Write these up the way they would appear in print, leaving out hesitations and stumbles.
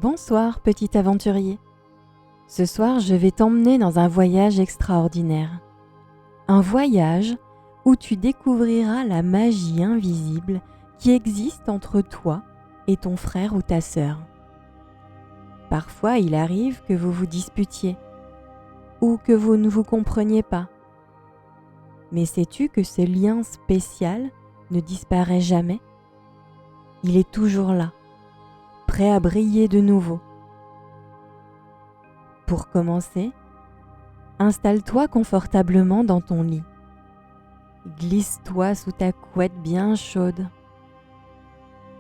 Bonsoir, petit aventurier. Ce soir, je vais t'emmener dans un voyage extraordinaire. Un voyage où tu découvriras la magie invisible qui existe entre toi et ton frère ou ta sœur. Parfois, il arrive que vous vous disputiez ou que vous ne vous compreniez pas. Mais sais-tu que ce lien spécial ne disparaît jamais? Il est toujours là, prêt à briller de nouveau. Pour commencer, installe-toi confortablement dans ton lit. Glisse-toi sous ta couette bien chaude.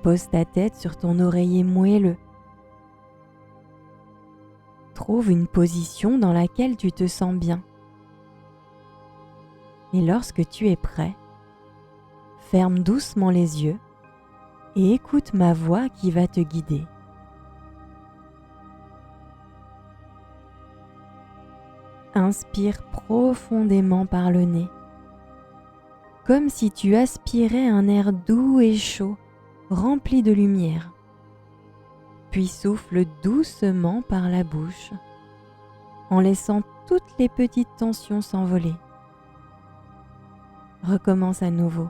Pose ta tête sur ton oreiller moelleux. Trouve une position dans laquelle tu te sens bien. Et lorsque tu es prêt, ferme doucement les yeux et écoute ma voix qui va te guider. Inspire profondément par le nez, comme si tu aspirais un air doux et chaud, rempli de lumière. Puis souffle doucement par la bouche, en laissant toutes les petites tensions s'envoler. Recommence à nouveau.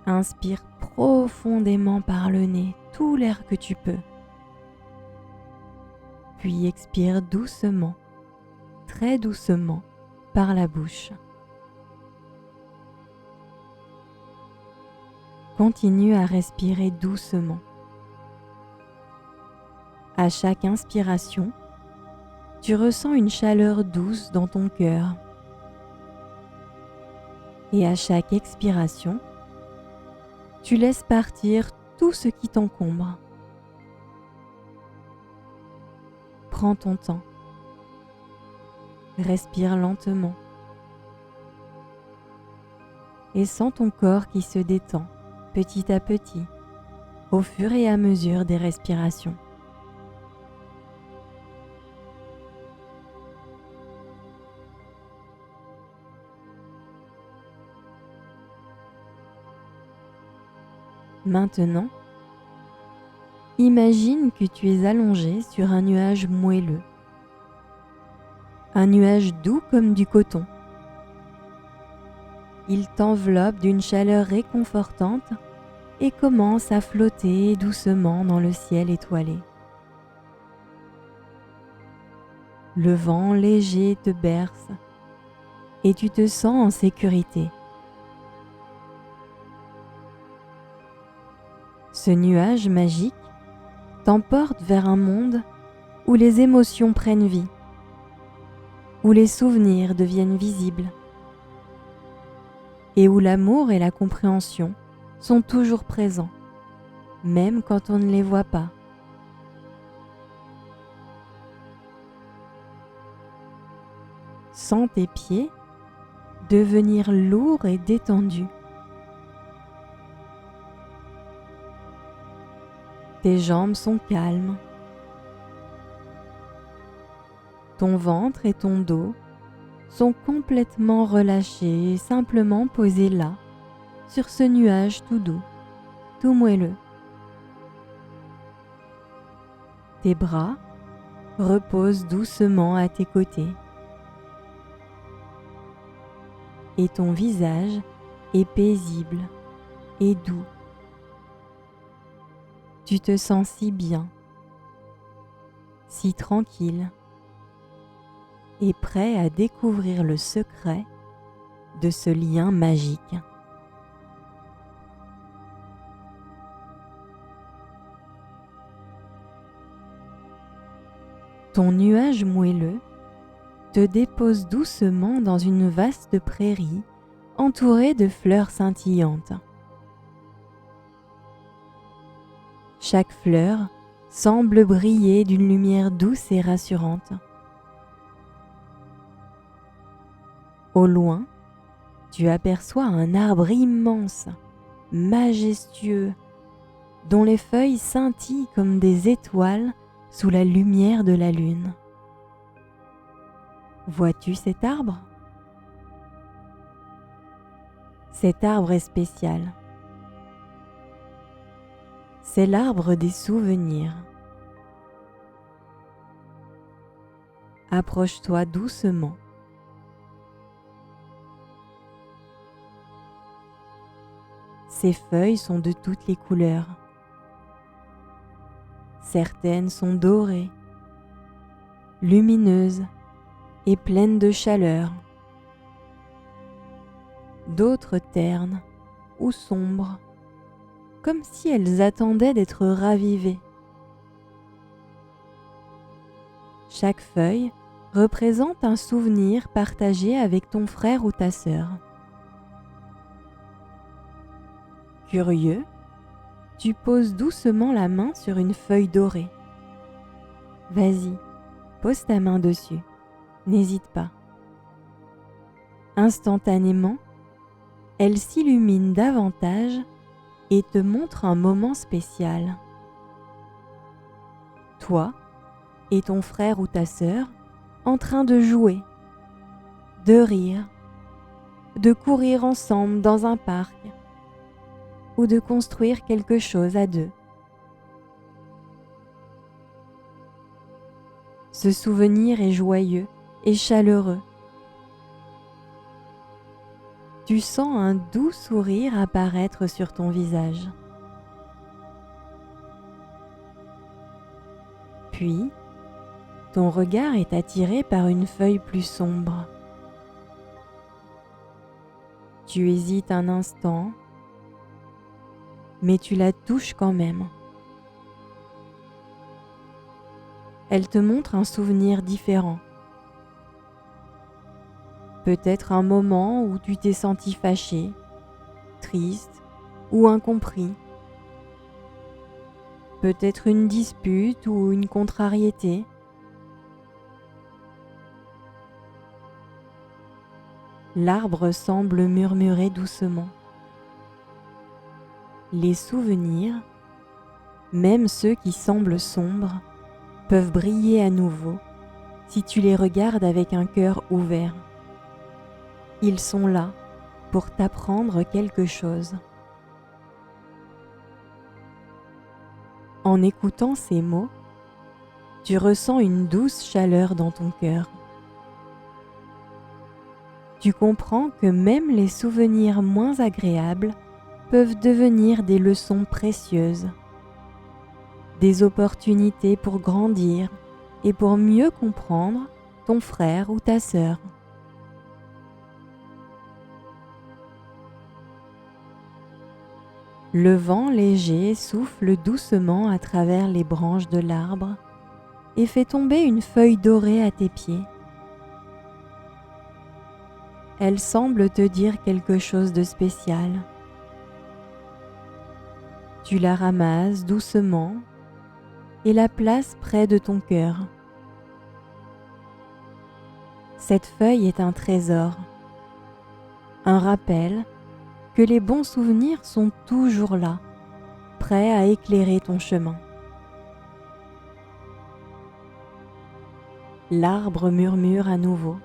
Inspire profondément par le nez tout l'air que tu peux. Puis expire doucement, très doucement, par la bouche. Continue à respirer doucement. À chaque inspiration, tu ressens une chaleur douce dans ton cœur. Et à chaque expiration, tu laisses partir tout ce qui t'encombre. Prends ton temps. Respire lentement. Et sens ton corps qui se détend petit à petit au fur et à mesure des respirations. Maintenant, imagine que tu es allongé sur un nuage moelleux, un nuage doux comme du coton. Il t'enveloppe d'une chaleur réconfortante et commence à flotter doucement dans le ciel étoilé. Le vent léger te berce et tu te sens en sécurité. Ce nuage magique t'emporte vers un monde où les émotions prennent vie, où les souvenirs deviennent visibles et où l'amour et la compréhension sont toujours présents, même quand on ne les voit pas. Sens tes pieds devenir lourds et détendus. Tes jambes sont calmes. Ton ventre et ton dos sont complètement relâchés et simplement posés là, sur ce nuage tout doux, tout moelleux. Tes bras reposent doucement à tes côtés. Et ton visage est paisible et doux. Tu te sens si bien, si tranquille et prêt à découvrir le secret de ce lien magique. Ton nuage moelleux te dépose doucement dans une vaste prairie entourée de fleurs scintillantes. Chaque fleur semble briller d'une lumière douce et rassurante. Au loin, tu aperçois un arbre immense, majestueux, dont les feuilles scintillent comme des étoiles sous la lumière de la lune. Vois-tu cet arbre? Cet arbre est spécial. C'est l'arbre des souvenirs. Approche-toi doucement. Ces feuilles sont de toutes les couleurs. Certaines sont dorées, lumineuses et pleines de chaleur. D'autres ternes ou sombres, comme si elles attendaient d'être ravivées. Chaque feuille représente un souvenir partagé avec ton frère ou ta sœur. Curieux, tu poses doucement la main sur une feuille dorée. Vas-y, pose ta main dessus, n'hésite pas. Instantanément, elle s'illumine davantage et te montre un moment spécial. Toi et ton frère ou ta sœur en train de jouer, de rire, de courir ensemble dans un parc ou de construire quelque chose à deux. Ce souvenir est joyeux et chaleureux. Tu sens un doux sourire apparaître sur ton visage. Puis, ton regard est attiré par une feuille plus sombre. Tu hésites un instant, mais tu la touches quand même. Elle te montre un souvenir différent. Peut-être un moment où tu t'es senti fâché, triste ou incompris. Peut-être une dispute ou une contrariété. L'arbre semble murmurer doucement. Les souvenirs, même ceux qui semblent sombres, peuvent briller à nouveau si tu les regardes avec un cœur ouvert. Ils sont là pour t'apprendre quelque chose. En écoutant ces mots, tu ressens une douce chaleur dans ton cœur. Tu comprends que même les souvenirs moins agréables peuvent devenir des leçons précieuses, des opportunités pour grandir et pour mieux comprendre ton frère ou ta sœur. Le vent léger souffle doucement à travers les branches de l'arbre et fait tomber une feuille dorée à tes pieds. Elle semble te dire quelque chose de spécial. Tu la ramasses doucement et la places près de ton cœur. Cette feuille est un trésor, un rappel que les bons souvenirs sont toujours là, prêts à éclairer ton chemin. L'arbre murmure à nouveau.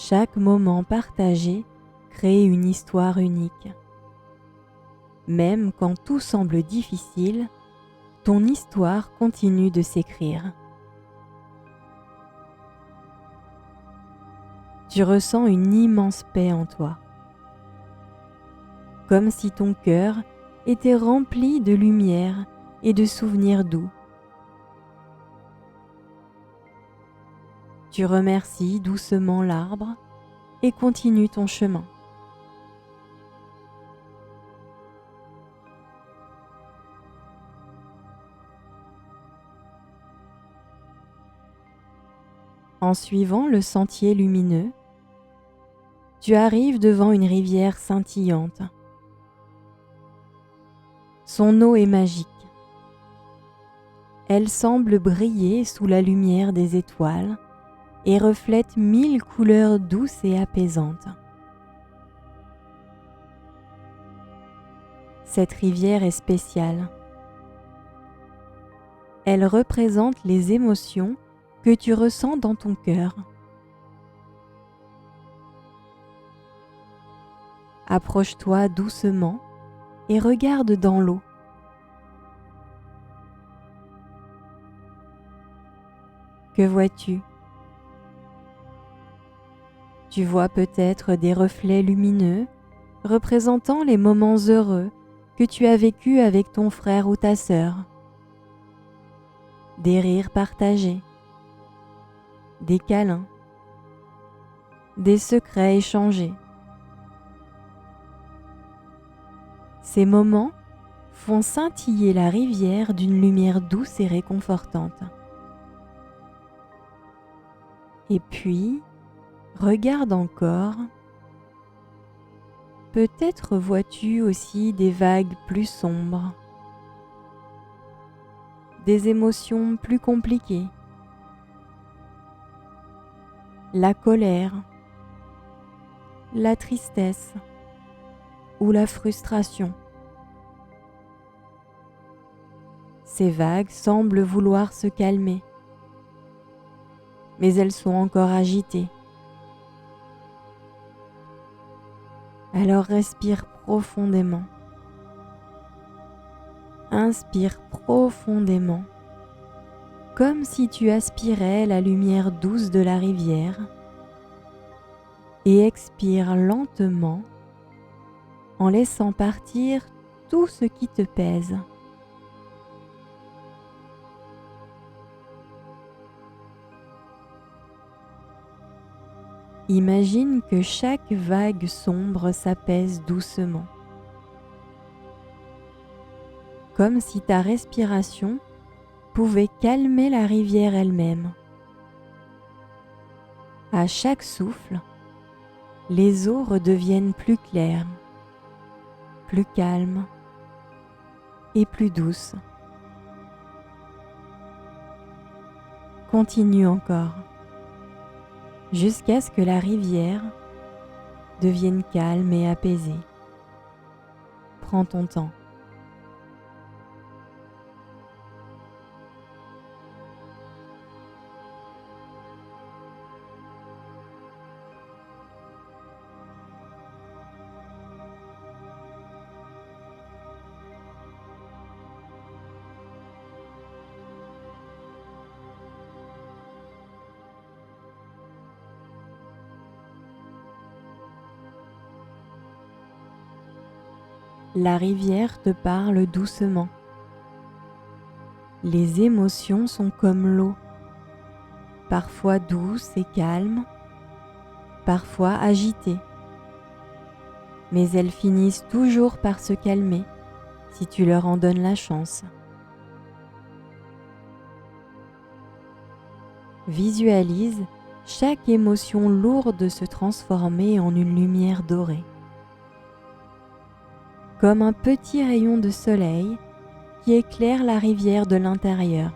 Chaque moment partagé crée une histoire unique. Même quand tout semble difficile, ton histoire continue de s'écrire. Tu ressens une immense paix en toi, comme si ton cœur était rempli de lumière et de souvenirs doux. Tu remercies doucement l'arbre et continues ton chemin. En suivant le sentier lumineux, tu arrives devant une rivière scintillante. Son eau est magique. Elle semble briller sous la lumière des étoiles et reflète 1000 couleurs douces et apaisantes. Cette rivière est spéciale. Elle représente les émotions que tu ressens dans ton cœur. Approche-toi doucement et regarde dans l'eau. Que vois-tu? Tu vois peut-être des reflets lumineux représentant les moments heureux que tu as vécus avec ton frère ou ta sœur. Des rires partagés, des câlins, des secrets échangés. Ces moments font scintiller la rivière d'une lumière douce et réconfortante. Et puis, regarde encore. Peut-être vois-tu aussi des vagues plus sombres, des émotions plus compliquées, la colère, la tristesse ou la frustration. Ces vagues semblent vouloir se calmer, mais elles sont encore agitées. Alors respire profondément. Inspire profondément, comme si tu aspirais la lumière douce de la rivière, et expire lentement en laissant partir tout ce qui te pèse. Imagine que chaque vague sombre s'apaise doucement, comme si ta respiration pouvait calmer la rivière elle-même. À chaque souffle, les eaux redeviennent plus claires, plus calmes et plus douces. Continue encore, jusqu'à ce que la rivière devienne calme et apaisée. Prends ton temps. La rivière te parle doucement. Les émotions sont comme l'eau, parfois douces et calmes, parfois agitées. Mais elles finissent toujours par se calmer si tu leur en donnes la chance. Visualise chaque émotion lourde se transformer en une lumière dorée, comme un petit rayon de soleil qui éclaire la rivière de l'intérieur.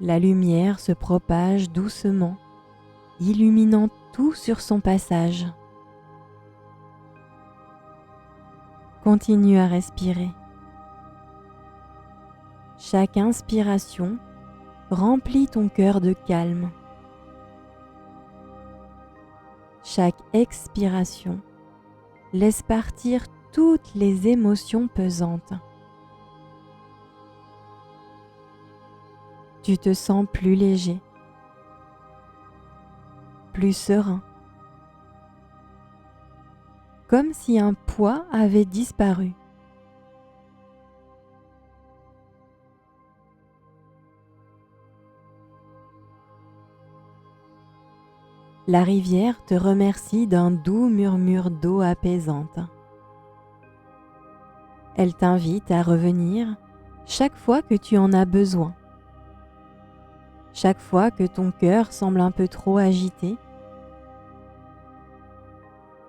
La lumière se propage doucement, illuminant tout sur son passage. Continue à respirer. Chaque inspiration remplit ton cœur de calme. Chaque expiration laisse partir toutes les émotions pesantes. Tu te sens plus léger, plus serein, comme si un poids avait disparu. La rivière te remercie d'un doux murmure d'eau apaisante. Elle t'invite à revenir chaque fois que tu en as besoin. Chaque fois que ton cœur semble un peu trop agité,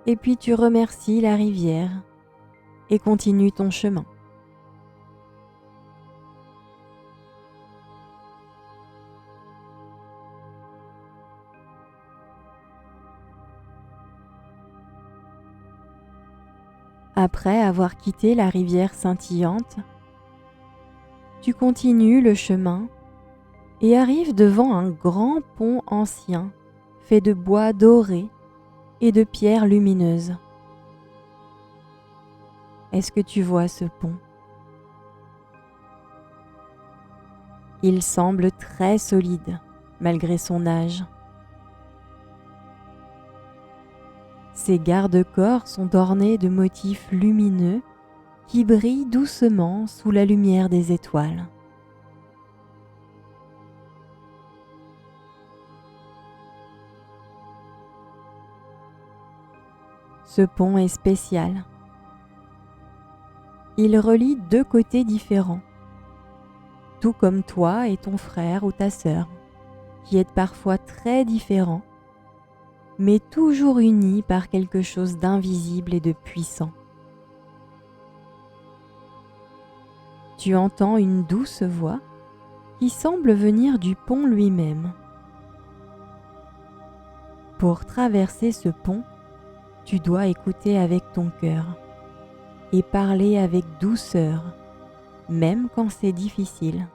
et puis tu remercies la rivière et continues ton chemin. Après avoir quitté la rivière scintillante, tu continues le chemin et arrives devant un grand pont ancien fait de bois doré et de pierres lumineuses. est-ce que tu vois ce pont? Il semble très solide malgré son âge. Ses garde-corps sont ornés de motifs lumineux qui brillent doucement sous la lumière des étoiles. Ce pont est spécial. Il relie deux côtés différents, tout comme toi et ton frère ou ta sœur, qui êtes parfois très différents, mais toujours unis par quelque chose d'invisible et de puissant. Tu entends une douce voix qui semble venir du pont lui-même. Pour traverser ce pont, tu dois écouter avec ton cœur et parler avec douceur, même quand c'est difficile.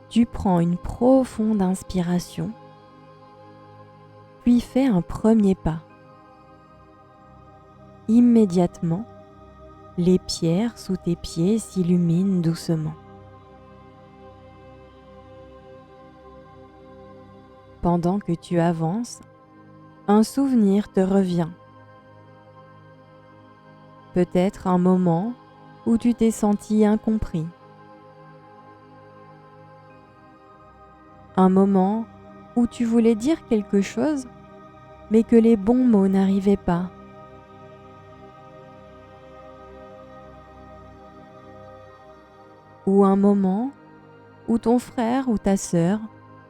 Tu prends une profonde inspiration, puis fais un premier pas. Immédiatement, les pierres sous tes pieds s'illuminent doucement. Pendant que tu avances, un souvenir te revient. Peut-être un moment où tu t'es senti incompris. Un moment où tu voulais dire quelque chose, mais que les bons mots n'arrivaient pas. Ou un moment où ton frère ou ta sœur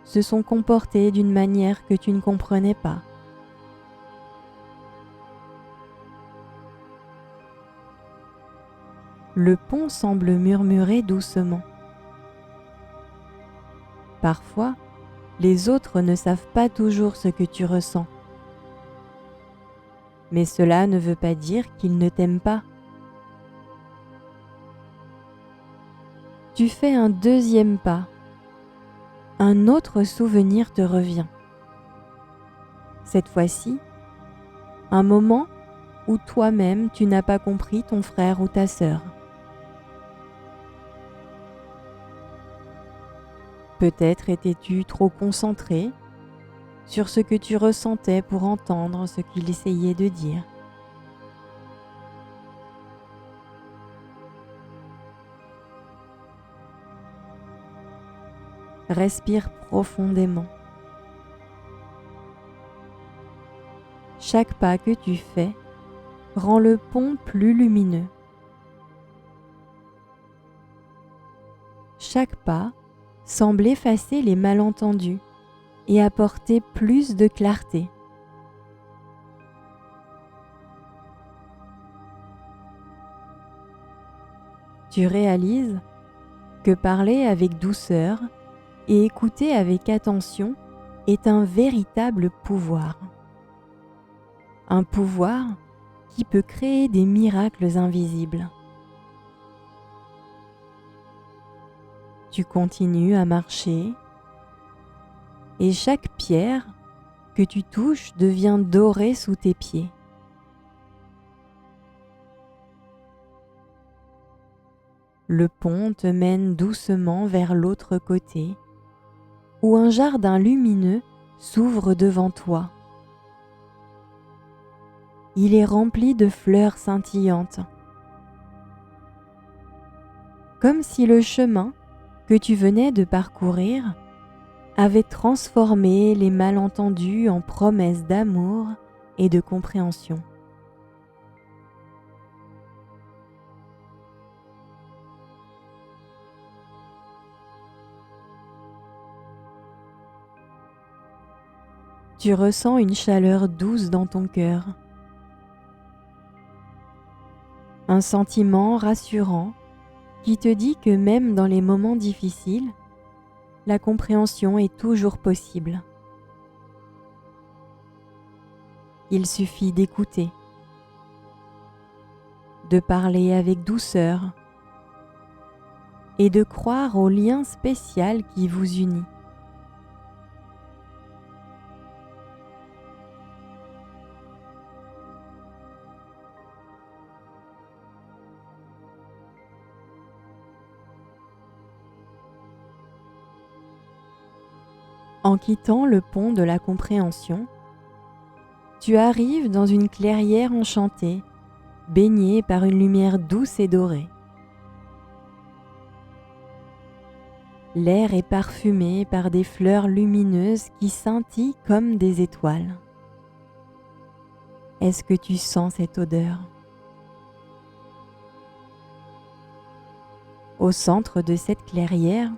se sont comportés d'une manière que tu ne comprenais pas. Le pont semble murmurer doucement. Parfois, les autres ne savent pas toujours ce que tu ressens. Mais cela ne veut pas dire qu'ils ne t'aiment pas. Tu fais un deuxième pas. Un autre souvenir te revient. Cette fois-ci, un moment où toi-même tu n'as pas compris ton frère ou ta sœur. Peut-être étais-tu trop concentré sur ce que tu ressentais pour entendre ce qu'il essayait de dire. Respire profondément. Chaque pas que tu fais rend le pont plus lumineux. Chaque pas semble effacer les malentendus et apporter plus de clarté. Tu réalises que parler avec douceur et écouter avec attention est un véritable pouvoir. Un pouvoir qui peut créer des miracles invisibles. Tu continues à marcher et chaque pierre que tu touches devient dorée sous tes pieds. Le pont te mène doucement vers l'autre côté, où un jardin lumineux s'ouvre devant toi. Il est rempli de fleurs scintillantes, comme si le chemin que tu venais de parcourir avait transformé les malentendus en promesses d'amour et de compréhension. Tu ressens une chaleur douce dans ton cœur, un sentiment rassurant qui te dit que même dans les moments difficiles, la compréhension est toujours possible. Il suffit d'écouter, de parler avec douceur et de croire au lien spécial qui vous unit. En quittant le pont de la compréhension, tu arrives dans une clairière enchantée, baignée par une lumière douce et dorée. L'air est parfumé par des fleurs lumineuses qui scintillent comme des étoiles. Est-ce que tu sens cette odeur? Au centre de cette clairière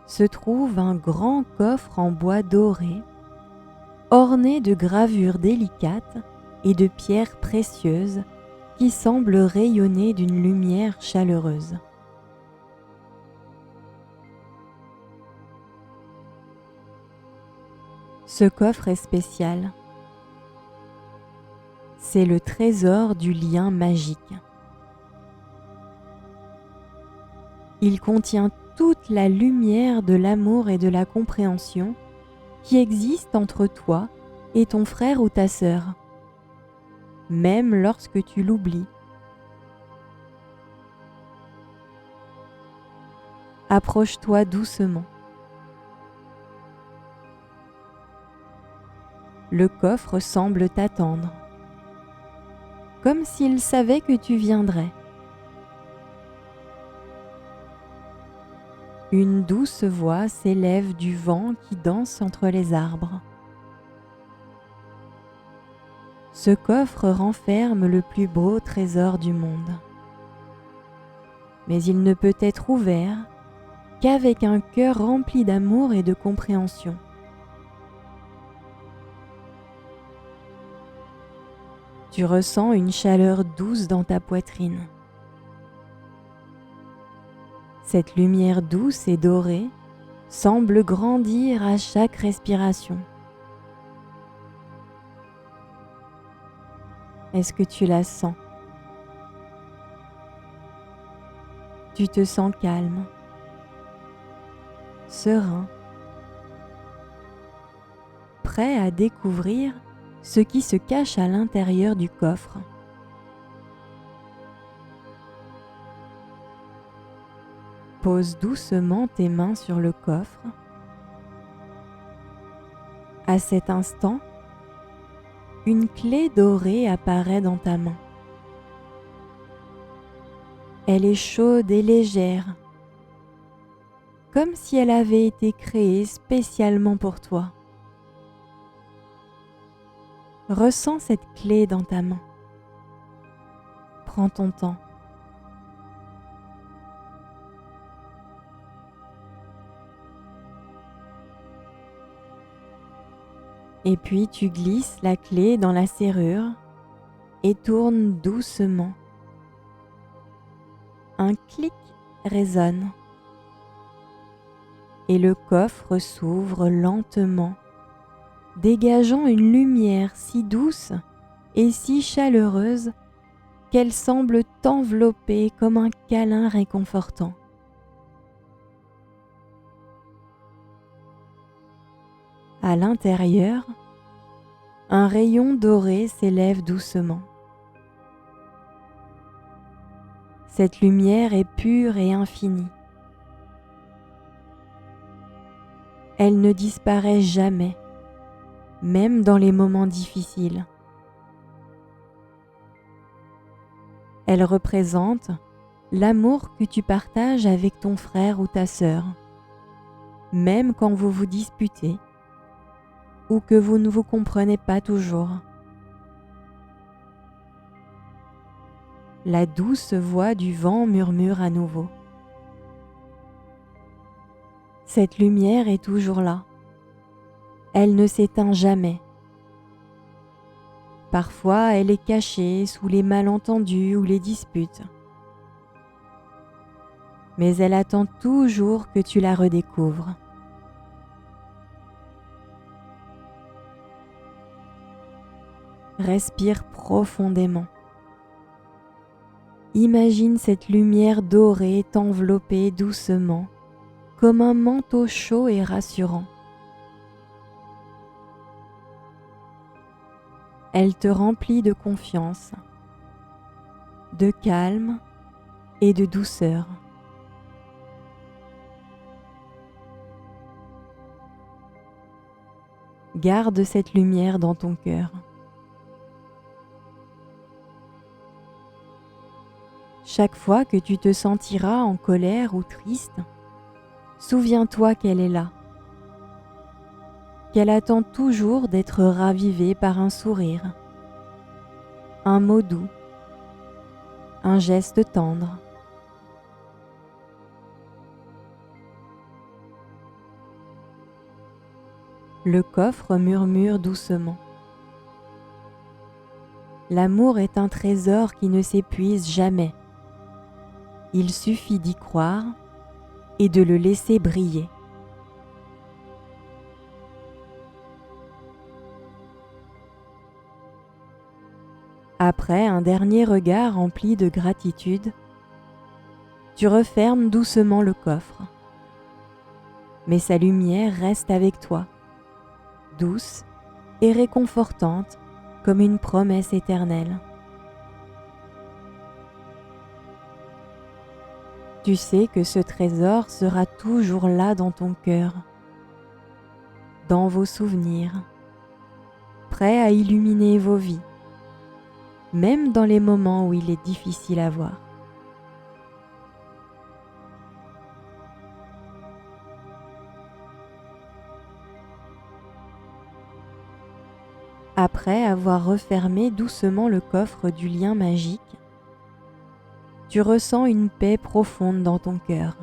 se trouve un grand coffre en bois doré, orné de gravures délicates et de pierres précieuses qui semblent rayonner d'une lumière chaleureuse. Ce coffre est spécial. C'est le trésor du lien magique. Il contient toute la lumière de l'amour et de la compréhension qui existent entre toi et ton frère ou ta sœur, même lorsque tu l'oublies. Approche-toi doucement. Le coffre semble t'attendre, comme s'il savait que tu viendrais. Une douce voix s'élève du vent qui danse entre les arbres. Ce coffre renferme le plus beau trésor du monde. Mais il ne peut être ouvert qu'avec un cœur rempli d'amour et de compréhension. Tu ressens une chaleur douce dans ta poitrine. Cette lumière douce et dorée semble grandir à chaque respiration. Est-ce que tu la sens? Tu te sens calme, serein, prêt à découvrir ce qui se cache à l'intérieur du coffre. Pose doucement tes mains sur le coffre. À cet instant, une clé dorée apparaît dans ta main. Elle est chaude et légère, comme si elle avait été créée spécialement pour toi. Ressens cette clé dans ta main. Prends ton temps. Et puis tu glisses la clé dans la serrure et tournes doucement. Un clic résonne et le coffre s'ouvre lentement, dégageant une lumière si douce et si chaleureuse qu'elle semble t'envelopper comme un câlin réconfortant. À l'intérieur, un rayon doré s'élève doucement. Cette lumière est pure et infinie. Elle ne disparaît jamais, même dans les moments difficiles. Elle représente l'amour que tu partages avec ton frère ou ta sœur, même quand vous vous disputez ou que vous ne vous comprenez pas toujours. La douce voix du vent murmure à nouveau. Cette lumière est toujours là. Elle ne s'éteint jamais. Parfois, elle est cachée sous les malentendus ou les disputes. Mais elle attend toujours que tu la redécouvres. Respire profondément. Imagine cette lumière dorée t'envelopper doucement, comme un manteau chaud et rassurant. Elle te remplit de confiance, de calme et de douceur. 」 . Garde cette lumière dans ton cœur. Chaque fois que tu te sentiras en colère ou triste, souviens-toi qu'elle est là, qu'elle attend toujours d'être ravivée par un sourire, un mot doux, un geste tendre. Le coffre murmure doucement. L'amour est un trésor qui ne s'épuise jamais. Il suffit d'y croire et de le laisser briller. Après un dernier regard rempli de gratitude, tu refermes doucement le coffre. Mais sa lumière reste avec toi, douce et réconfortante comme une promesse éternelle. Tu sais que ce trésor sera toujours là dans ton cœur, dans vos souvenirs, prêt à illuminer vos vies, même dans les moments où il est difficile à voir. Après avoir refermé doucement le coffre du lien magique, tu ressens une paix profonde dans ton cœur.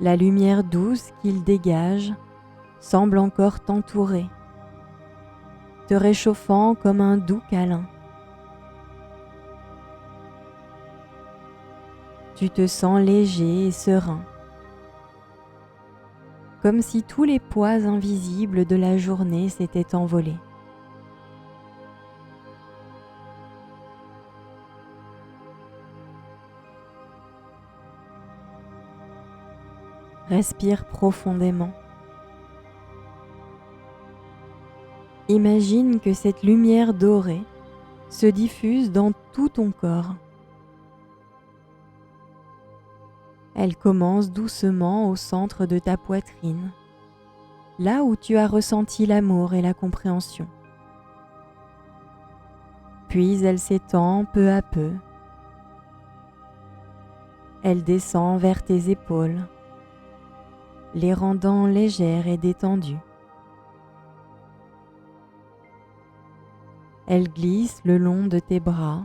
La lumière douce qu'il dégage semble encore t'entourer, te réchauffant comme un doux câlin. Tu te sens léger et serein, comme si tous les poids invisibles de la journée s'étaient envolés. Respire profondément. Imagine que cette lumière dorée se diffuse dans tout ton corps. Elle commence doucement au centre de ta poitrine, là où tu as ressenti l'amour et la compréhension. Puis elle s'étend peu à peu. Elle descend vers tes épaules, les rendant légères et détendues. Elle glisse le long de tes bras,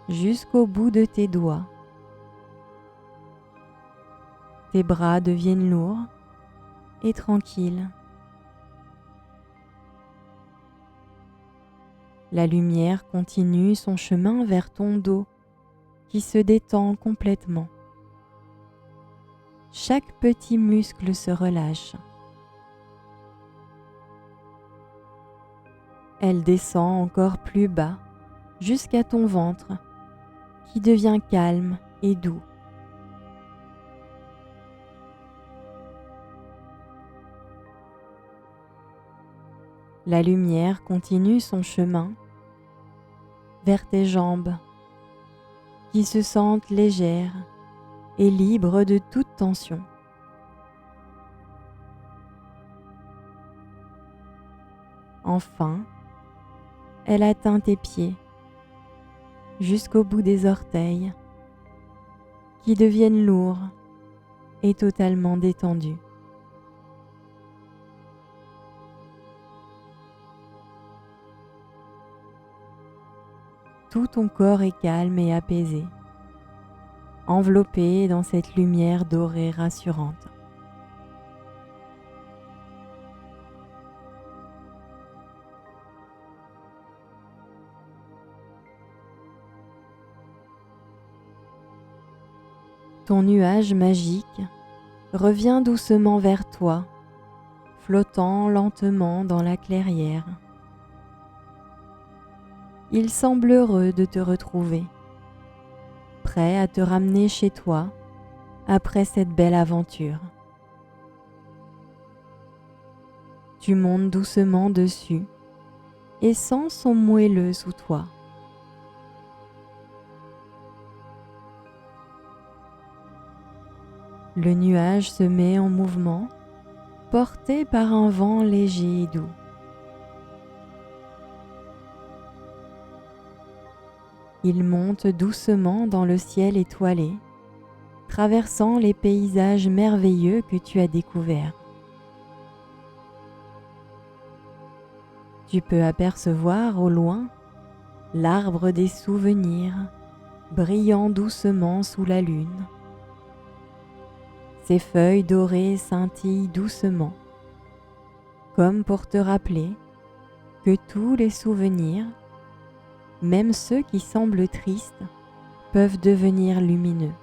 jusqu'au bout de tes doigts. Tes bras deviennent lourds et tranquilles. La lumière continue son chemin vers ton dos, qui se détend complètement. Chaque petit muscle se relâche. Elle descend encore plus bas, jusqu'à ton ventre, qui devient calme et doux. La lumière continue son chemin vers tes jambes, qui se sentent légères et libres de toute tension. Enfin, elle atteint tes pieds, jusqu'au bout des orteils, qui deviennent lourds et totalement détendus. Tout ton corps est calme et apaisé, enveloppé dans cette lumière dorée rassurante. Ton nuage magique revient doucement vers toi, flottant lentement dans la clairière. Il semble heureux de te retrouver, prêt à te ramener chez toi après cette belle aventure. Tu montes doucement dessus et sens son moelleux sous toi. Le nuage se met en mouvement, porté par un vent léger et doux. Il monte doucement dans le ciel étoilé, traversant les paysages merveilleux que tu as découverts. Tu peux apercevoir au loin l'arbre des souvenirs, brillant doucement sous la lune. Ses feuilles dorées scintillent doucement, comme pour te rappeler que tous les souvenirs, même ceux qui semblent tristes, peuvent devenir lumineux.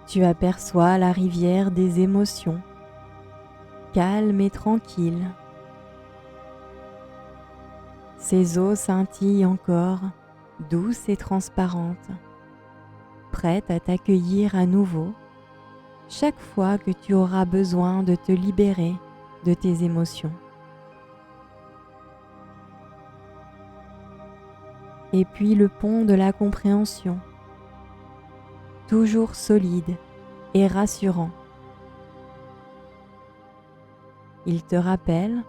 Tu aperçois la rivière des émotions, calme et tranquille. Ses eaux scintillent encore, douces et transparentes, prêtes à t'accueillir à nouveau chaque fois que tu auras besoin de te libérer de tes émotions. Et puis le pont de la compréhension, toujours solide et rassurant. Il te rappelle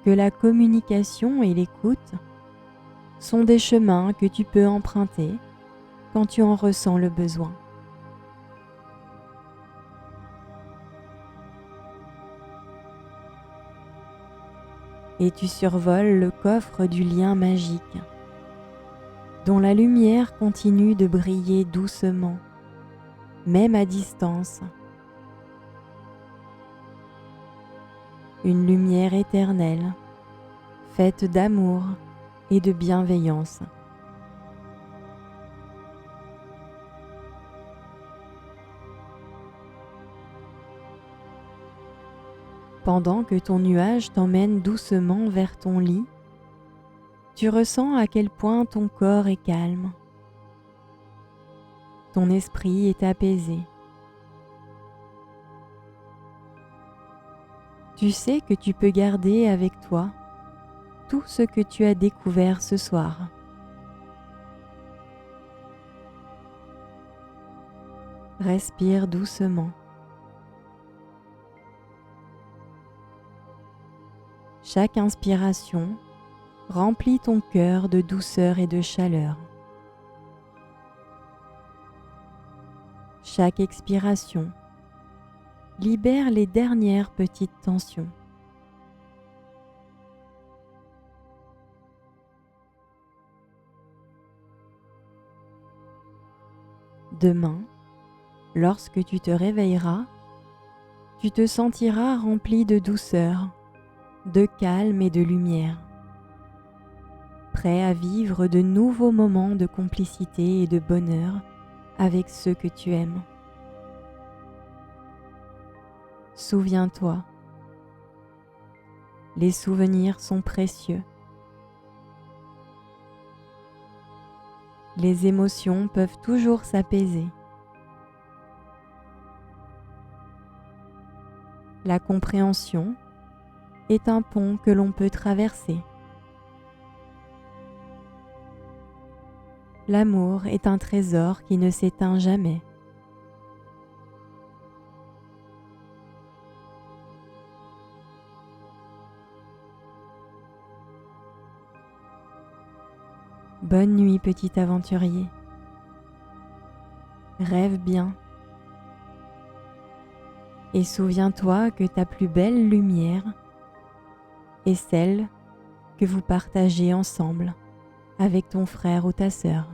que la communication et l'écoute sont des chemins que tu peux emprunter quand tu en ressens le besoin. Et tu survoles le coffre du lien magique, dont la lumière continue de briller doucement, même à distance. Une lumière éternelle, faite d'amour et de bienveillance. Pendant que ton nuage t'emmène doucement vers ton lit, tu ressens à quel point ton corps est calme. Ton esprit est apaisé. Tu sais que tu peux garder avec toi tout ce que tu as découvert ce soir. Respire doucement. Chaque inspiration remplit ton cœur de douceur et de chaleur. Chaque expiration libère les dernières petites tensions. Demain, lorsque tu te réveilleras, tu te sentiras rempli de douceur, de calme et de lumière, prêt à vivre de nouveaux moments de complicité et de bonheur avec ceux que tu aimes. Souviens-toi, les souvenirs sont précieux. Les émotions peuvent toujours s'apaiser. La compréhension est un pont que l'on peut traverser. L'amour est un trésor qui ne s'éteint jamais. Bonne nuit, petit aventurier. Rêve bien. Et souviens-toi que ta plus belle lumière est celle que vous partagez ensemble avec ton frère ou ta sœur.